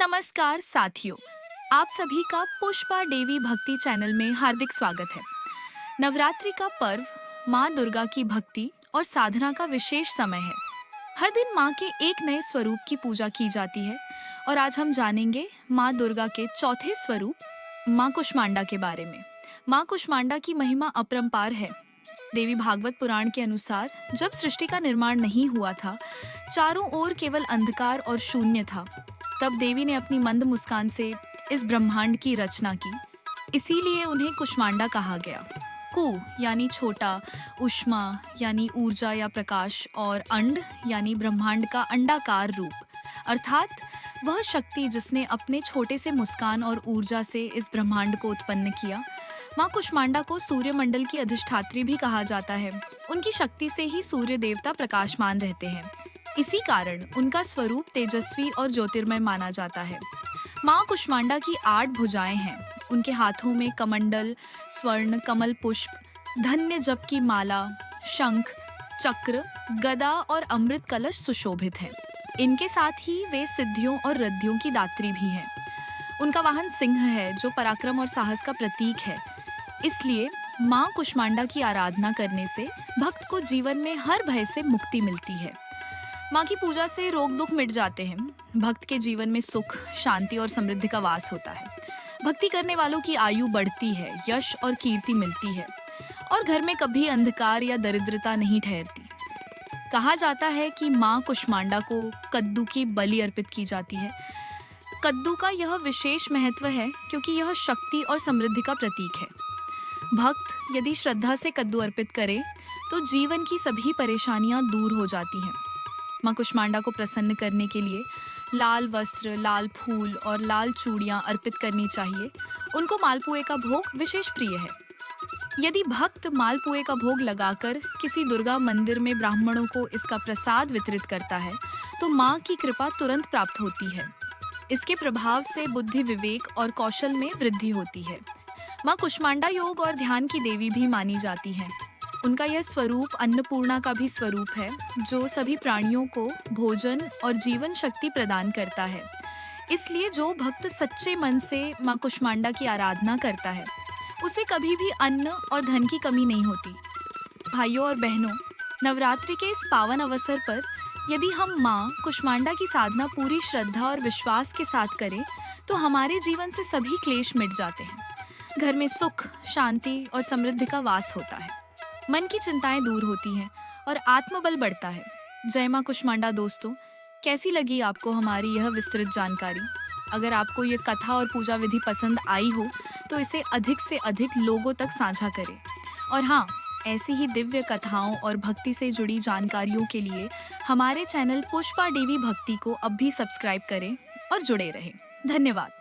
नमस्कार साथियों, आप सभी का पुष्पा देवी भक्ति चैनल में हार्दिक स्वागत है। नवरात्रि का पर्व माँ दुर्गा की भक्ति और साधना का विशेष समय है। हर दिन माँ के एक नए स्वरूप की पूजा की जाती है और आज हम जानेंगे माँ दुर्गा के चौथे स्वरूप माँ कुष्मांडा के बारे में। माँ कुष्मांडा की महिमा अपरंपार है। देवी भागवत पुराण के अनुसार जब सृष्टि का निर्माण नहीं हुआ था, चारों ओर केवल अंधकार और शून्य था। तब देवी ने अपनी मंद मुस्कान से इस ब्रह्मांड की रचना की। इसीलिए उन्हें कुष्मांडा कहा गया। कु यानी छोटा, उष्मा यानी ऊर्जा या प्रकाश और अंड यानी ब्रह्मांड का अंडाकार रूप, अर्थात वह शक्ति जिसने अपने छोटे से मुस्कान और ऊर्जा से इस ब्रह्मांड को उत्पन्न किया। माँ कुष्मांडा को सूर्यमंडल की अधिष्ठात्री भी कहा जाता है। उनकी शक्ति से ही सूर्य देवता प्रकाशमान रहते हैं। इसी कारण उनका स्वरूप तेजस्वी और ज्योतिर्मय माना जाता है। माँ कुष्मांडा की 8 भुजाएं हैं। उनके हाथों में कमंडल, स्वर्ण, कमल पुष्प, धन्य जप की माला, शंख, चक्र, गदा और अमृत कलश सुशोभित हैं। इनके साथ ही वे सिद्धियों और रिद्धियों की दात्री भी हैं। उनका वाहन सिंह है, जो पराक्रम और साहस का प्रतीक है। इसलिए माँ कुष्मांडा की आराधना करने से भक्त को जीवन में हर भय से मुक्ति मिलती है। माँ की पूजा से रोग दुख मिट जाते हैं। भक्त के जीवन में सुख, शांति और समृद्धि का वास होता है। भक्ति करने वालों की आयु बढ़ती है, यश और कीर्ति मिलती है और घर में कभी अंधकार या दरिद्रता नहीं ठहरती। कहा जाता है कि माँ कुष्मांडा को कद्दू की बलि अर्पित की जाती है। कद्दू का यह विशेष महत्व है क्योंकि यह शक्ति और समृद्धि का प्रतीक है। भक्त यदि श्रद्धा से कद्दू अर्पित करे तो जीवन की सभी परेशानियां दूर हो जाती हैं। माँ कुष्मांडा को प्रसन्न करने के लिए लाल वस्त्र, लाल फूल और लाल चूड़ियाँ अर्पित करनी चाहिए। उनको मालपुए का भोग विशेष प्रिय है। यदि भक्त मालपुए का भोग लगाकर किसी दुर्गा मंदिर में ब्राह्मणों को इसका प्रसाद वितरित करता है तो माँ की कृपा तुरंत प्राप्त होती है। इसके प्रभाव से बुद्धि, विवेक और कौशल में वृद्धि होती है। माँ कुष्मांडा योग और ध्यान की देवी भी मानी जाती हैं। उनका यह स्वरूप अन्नपूर्णा का भी स्वरूप है, जो सभी प्राणियों को भोजन और जीवन शक्ति प्रदान करता है। इसलिए जो भक्त सच्चे मन से माँ कुष्मांडा की आराधना करता है, उसे कभी भी अन्न और धन की कमी नहीं होती। भाइयों और बहनों, नवरात्रि के इस पावन अवसर पर यदि हम माँ कुष्मांडा की साधना पूरी श्रद्धा और विश्वास के साथ करें तो हमारे जीवन से सभी क्लेश मिट जाते हैं। घर में सुख, शांति और समृद्धि का वास होता है। मन की चिंताएं दूर होती हैं और आत्मबल बढ़ता है। जय माँ कुष्मांडा। दोस्तों, कैसी लगी आपको हमारी यह विस्तृत जानकारी? अगर आपको ये कथा और पूजा विधि पसंद आई हो तो इसे अधिक से अधिक लोगों तक साझा करें। और हाँ, ऐसी ही दिव्य कथाओं और भक्ति से जुड़ी जानकारियों के लिए हमारे चैनल पुष्पा देवी भक्ति को अब भी सब्सक्राइब करें और जुड़े रहें। धन्यवाद।